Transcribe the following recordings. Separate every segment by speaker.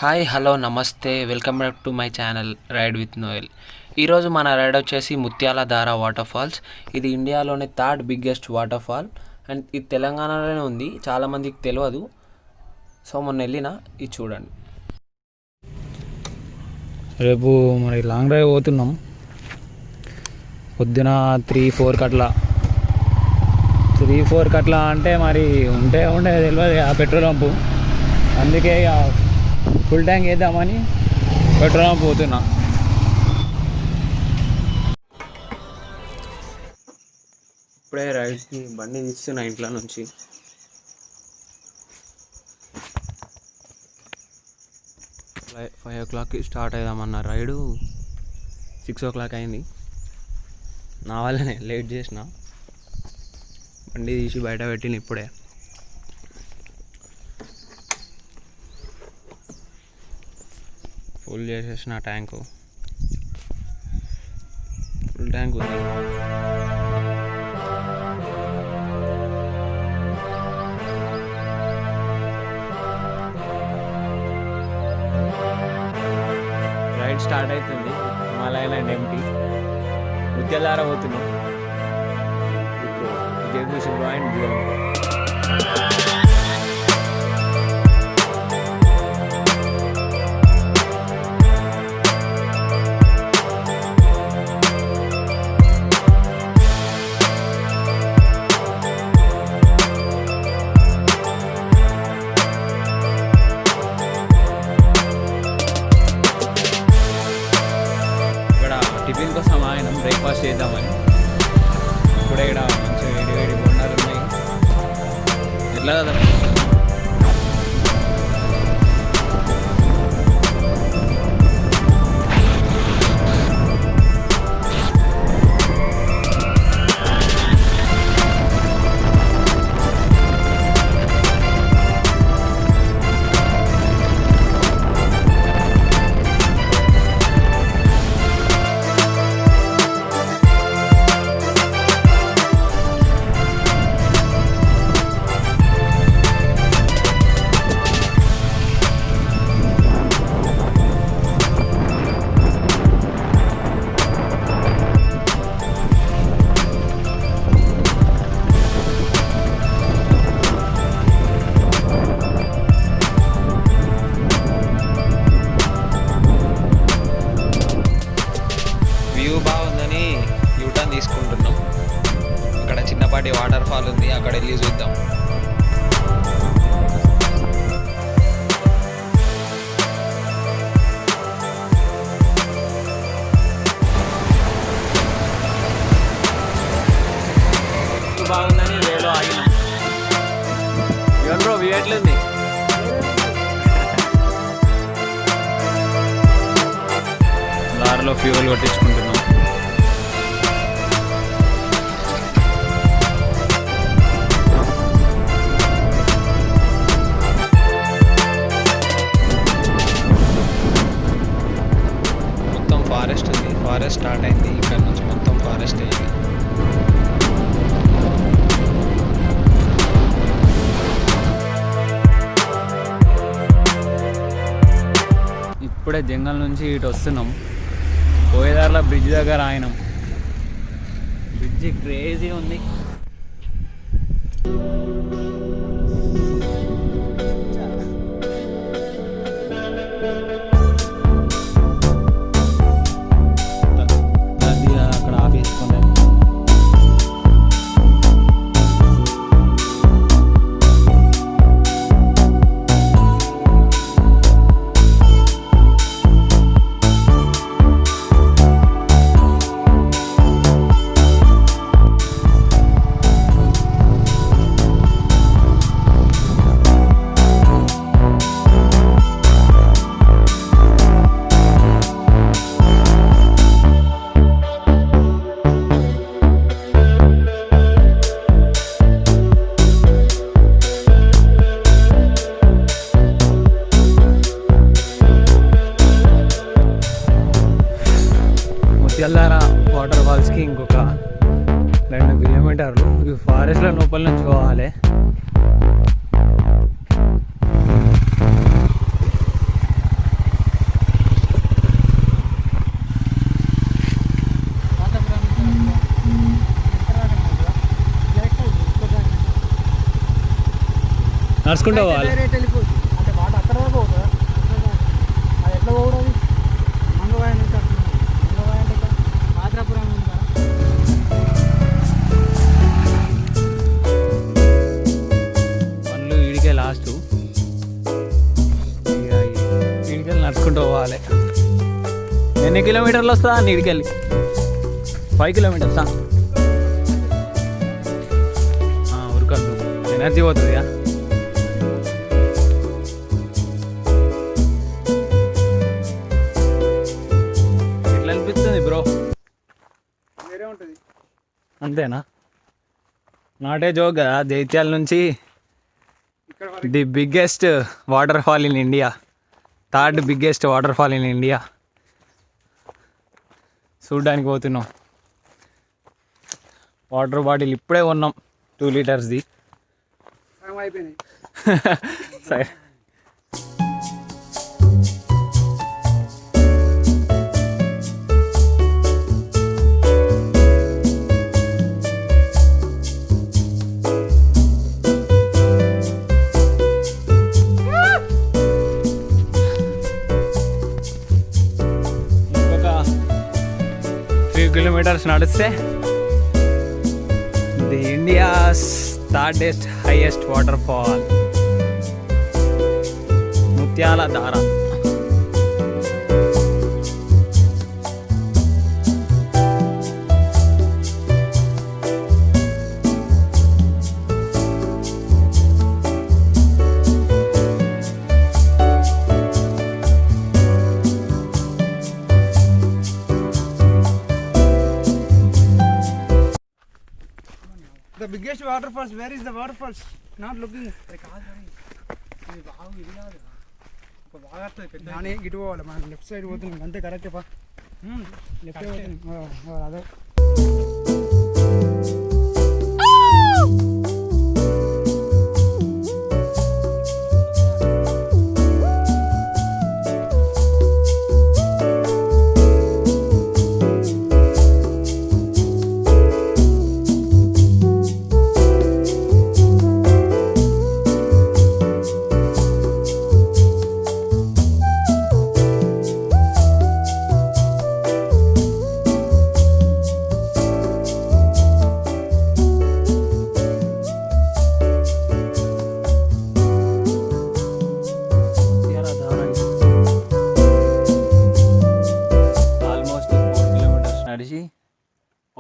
Speaker 1: Hi hello నమస్తే welcome back to my channel ride with Noel. ఈరోజు మన ride వచ్చేసి ముత్యాలధార వాటర్ ఫాల్స్. ఇది ఇండియాలోనే third biggest waterfall and ఇది తెలంగాణలోనే ఉంది. చాలామందికి తెలియదు. సో మొన్న వెళ్ళిన ఇది చూడండి.
Speaker 2: రేపు మరి లాంగ్ డ్రైవ్ పోతున్నాం. పొద్దున 3-4 కట్లా 3-4 కట్లా అంటే మరి ఉంటే తెలియదు ఆ పెట్రోల్ పంపు. అందుకే ఫుల్ ట్యాంక్ వేద్దామని పెట్రోల్ పంప్ పోతున్నా.
Speaker 1: ఇప్పుడే రైడ్కి బండి తీస్తున్నా ఇంట్లో నుంచి. ఫైవ్ ఓ క్లాక్కి స్టార్ట్ అవుదామన్న రైడు 6 o'clock అయింది. నా వల్లనే లేట్ చేసిన. బండి తీసి బయట పెట్టిన ఇప్పుడే. ఫుల్ చేసేసిన ట్యాంకు. ఫుల్ ట్యాంక్ ఉంది. రైడ్ స్టార్ట్ అవుతుంది. హిమాలయన్ అండ్ ఎంటీ ముత్యాలధార పోతున్నాం. జేబుసి పాయింట్ బ్లో. టిఫిన్ కోసం ఆయన బ్రేక్ఫాస్ట్ చేద్దామని. ఇప్పుడే ఇక్కడ మంచిగా వేడి వేడి బొండాలు ఉన్నాయి. ఎట్లా కదా బాగుందని యూటర్న్ తీసుకుంటున్నాం. అక్కడ చిన్నపాటి వాటర్ ఫాల్ ఉంది, అక్కడ వెళ్ళి చూద్దాం. బాగుందని వేలో ఆగినాం. బ్రో వ్యూ ఎట్లుంది? దారిలో ఫ్యూయల్ కొట్టించుకుంటున్నాం. మొత్తం ఫారెస్ట్ ఉంది. ఫారెస్ట్ స్టార్ట్ అయింది. ఇక్కడ నుంచి మొత్తం ఫారెస్ట్ అయింది. ఇప్పుడే జంగల్ నుంచి ఇటు వస్తున్నాం. పోయేదారిలో బ్రిడ్జ్ దగ్గర ఆగినాం. బ్రిడ్జ్ క్రేజీ ఉంది. అక్కడ ఆపేసుకున్నాం. ముత్యాలధార వాటర్ ఫాల్స్కి ఇంకొక 2 కిలోమీటర్లు. ఈ ఫారెస్ట్లో లోపల నుంచి పోవాలి.
Speaker 2: నడుచుకుంటూ పోవాలి.
Speaker 3: డైరెక్ట్ వెళ్ళిపోతుంది అంటే వాటర్ అక్కడ దాకా పోతుందా? అది ఎట్లా పోవడం? మంగవాయ నుంచి వస్తుంది. మంగవాయ అంటే ఇక్కడ ఆంధ్రపురం ఉందా?
Speaker 2: పనులు ఈడికే లాస్ట్. ఈడికెళ్ళి నడుచుకుంటూ పోవాలి. ఎన్ని కిలోమీటర్లు వస్తుందా అన్ని ఈడికెళ్ళి? 5 కిలోమీటర్సా? ఉరకద్దు, ఎనర్జీ పోతుంది. ఎట్లా అనిపిస్తుంది బ్రో?
Speaker 3: వేరే ఉంటుంది.
Speaker 2: అంతేనా? నాటే జోక్ కదా. జైత్యాల నుంచి the biggest water fall in India, 3rd biggest water fall in India చూడ్డానికి పోతున్నాం. వాటర్ బాటిల్ ఇప్పుడే కొన్నాం, 2 లీటర్స్ది.
Speaker 3: అయిపోయినాయి.
Speaker 2: సరే. ఇంకొక 3 కిలోమీటర్స్ నడిస్తే the India's 3rd highest waterfall, Muthyamdara.
Speaker 3: The biggest waterfalls. Where is the waterfalls? Not looking. నానే గిటు పోవాలి. మనం లెఫ్ట్ సైడ్ పోతున్నాం అంతే. కరెక్టే పా. లెఫ్ట్ పోతున్నాం. అదే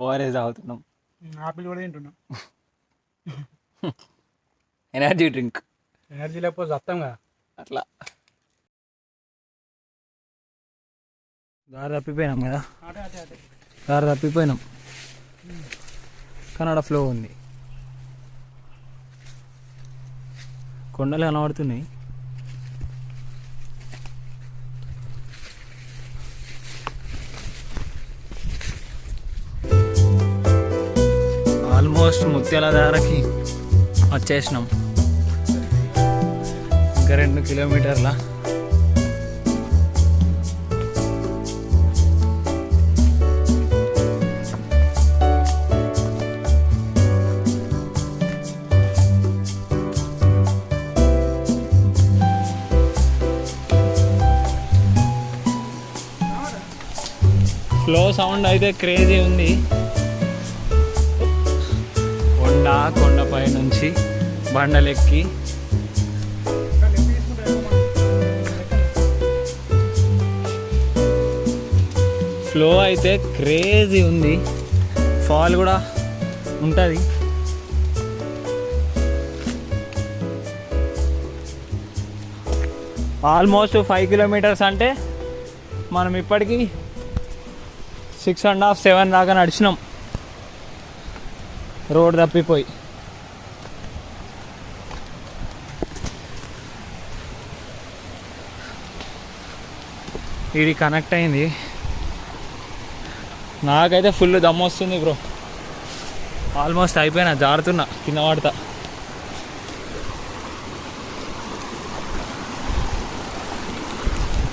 Speaker 2: ఓఆర్ఎస్ తాగుతున్నాం.
Speaker 3: ఆపిల్ కూడా తింటున్నాం.
Speaker 2: Energy drink.
Speaker 3: ఎనర్జీ లేకపోతే వస్తాం కదా
Speaker 2: అట్లా. దారి తప్పిపోయినాం కదా. దారి తప్పిపోయినాం. కన్నడ ఫ్లో ఉంది. కొండలు కనబడుతున్నాయి. ఆల్మోస్ట్ ముత్యాలధారకి వచ్చేసినాం. ఇంకా 2 కిలోమీటర్ల. ఫ్లో సౌండ్ అయితే క్రేజీ ఉంది. కొండపై నుంచి బండలెక్కి ఫ్లో అయితే క్రేజీ ఉంది. ఫాల్ కూడా ఉంటుంది. ఆల్మోస్ట్ 5 కిలోమీటర్స్ అంటే మనం ఇప్పటికీ 6.5 7 దాకా నడిచినాం రోడ్ తప్పిపోయి. ఇది కనెక్ట్ అయింది. నాకైతే ఫుల్ దమ్ వస్తుంది బ్రో. ఆల్మోస్ట్ అయిపోయినా, జారుతున్నా, కింద పడతా.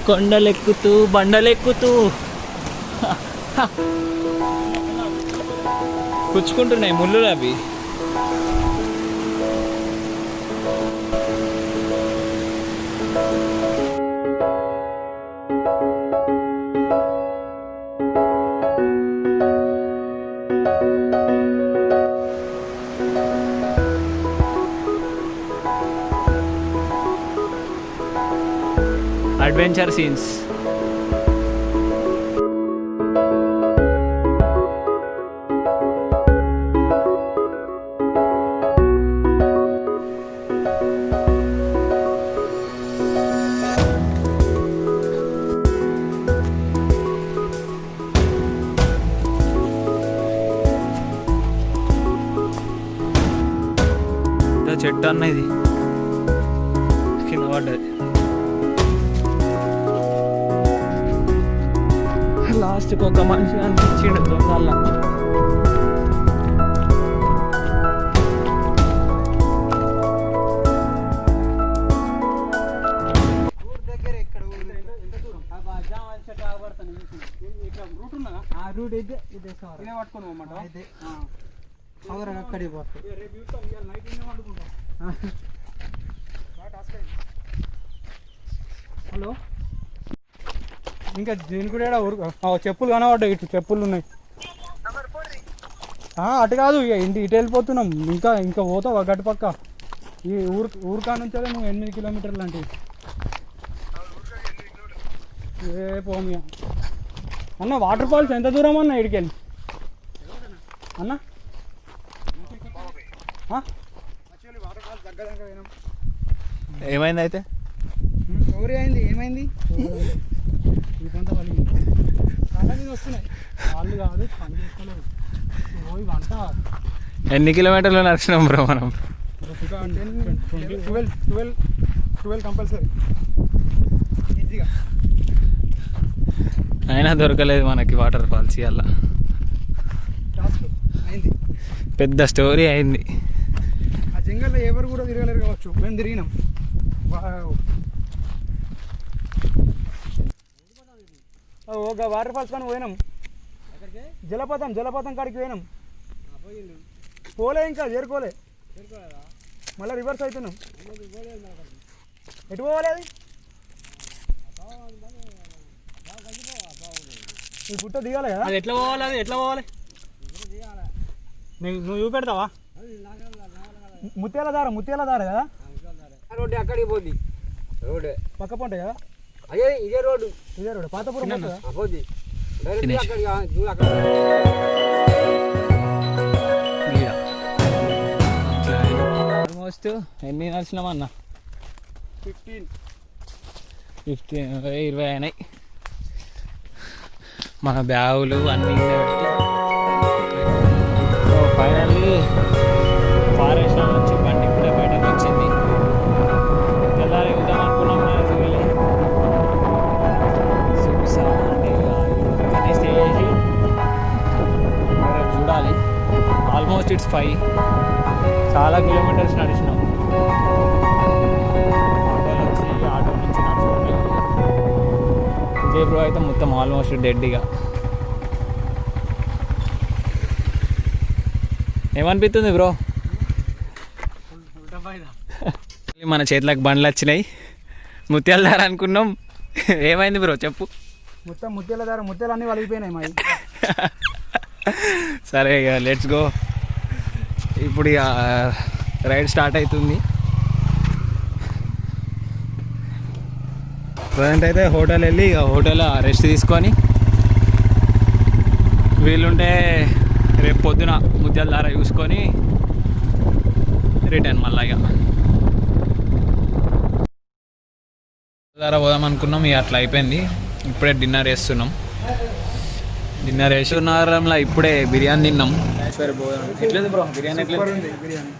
Speaker 2: కొండలెక్కుతూ బండలెక్కుతూ కుచ్చుకుంటున్నాయి ముళ్ళు అవి. Adventure scenes. చెట్టు అన్న ఇది కింద పడ్డది. లాస్ట్కి ఒక మనిషి అనిపించిండు దొంగల.
Speaker 3: అక్కడికి హలో ఇంకా దీని కూడా చెప్పులు కనబడ్డాయి. ఇటు చెప్పులు ఉన్నాయి. అటు కాదు ఇక ఇటు వెళ్ళిపోతున్నాం. ఇంకా ఇంకా పోతావు గట్టి పక్క. ఈ ఊరికా నుంచి నువ్వు 8 కిలోమీటర్లు అంటే ఏ పోమియా అన్న. వాటర్ ఫాల్స్ ఎంత దూరం అన్న ఇడికెళ్ళి అన్న?
Speaker 2: ఏమైంది అయితే?
Speaker 3: అయింది ఏమైంది? ఇదంతా వాళ్ళు కళ్ళ మీద వస్తున్నాయి. వాళ్ళు కాదు పని చేసుకోలేదు. పోయి వంట
Speaker 2: ఎన్ని కిలోమీటర్లు నడిచినాం బ్రో మనం?
Speaker 3: 12 కంపల్సరీ ఈజీగా.
Speaker 2: అయినా దొరకలేదు మనకి వాటర్ ఫాల్స్. ఇవాళ
Speaker 3: అయింది,
Speaker 2: పెద్ద స్టోరీ అయింది.
Speaker 3: ఆ జంగల్లో ఎవరు కూడా తిరగలేరు కావచ్చు, మేము తిరిగినాం. ఒక వాటర్ ఫాల్స్ కానీ పోయినాం. జలపాతం కాడికి పోయినాం. పోలే ఇంకా చేరుకోలే. మళ్ళీ రివర్స్ అవుతున్నాం. ఎటు పోవాలి? అది ఈ పుట్ట దిగాలి కదా. అది ఎట్లా పోవాలి? అది ఎట్లా పోవాలి? నువ్వు చూపెడతావా? ముత్యాల దార కదా.
Speaker 4: రోడ్డు అక్కడికి పోద్ది. రోడ్డు
Speaker 3: పక్క పంట కదా.
Speaker 4: అదే ఇదే రోడ్డు
Speaker 3: పాతపురం
Speaker 4: పోద్ది.
Speaker 2: ఆల్మోస్ట్ ఎన్ని నడిచినామన్నా? 15 20 అయినాయి. మన బ్యాగులు అన్నీ పెట్టి ఫైనల్లీ ఫారెస్ట్ నుంచి బండి ఇప్పుడే బయటకు వచ్చింది. తెల్లారి ఉద్దాం అనుకున్నాం. అంటే స్టే చేసి చూడాలి. Almost it's 5. చాలా కిలోమీటర్స్ నడిచినాం. ఆటో నుంచి నడుచుకుంటే విజయ్ బ్రో అయితే మొత్తం ఆల్మోస్ట్ డెడ్గా. ఏమనిపిస్తుంది బ్రో? మన చేతులకు బండ్లు వచ్చినాయి. ముత్యాల దార అనుకున్నాం. ఏమైంది బ్రో చెప్పు?
Speaker 3: మొత్తం ముత్యాల దార, ముత్యాలు అన్నీ వలిగిపోయినాయి మాది.
Speaker 2: సరే ఇక లెట్స్ గో. ఇప్పుడు ఇక రైడ్ స్టార్ట్ అవుతుంది. ప్రజెంట్ అయితే హోటల్ వెళ్ళి ఇక హోటల్ రెస్ట్ తీసుకొని వీలుంటే రేపు పొద్దున ముత్యాల దార చూసుకొని రిటర్న్ మళ్ళీ. ఇక దార పోదాం అనుకున్నాం. ఇక అట్లా అయిపోయింది. ఇప్పుడే డిన్నర్ వేస్తున్నాం. డిన్నర్ వేస్తున్నారంలో ఇప్పుడే బిర్యానీ తిన్నాం. సరే పోదాం. ఎట్లేదు బ్రో బిర్యానీ? ఎట్లేదు బిర్యానీ.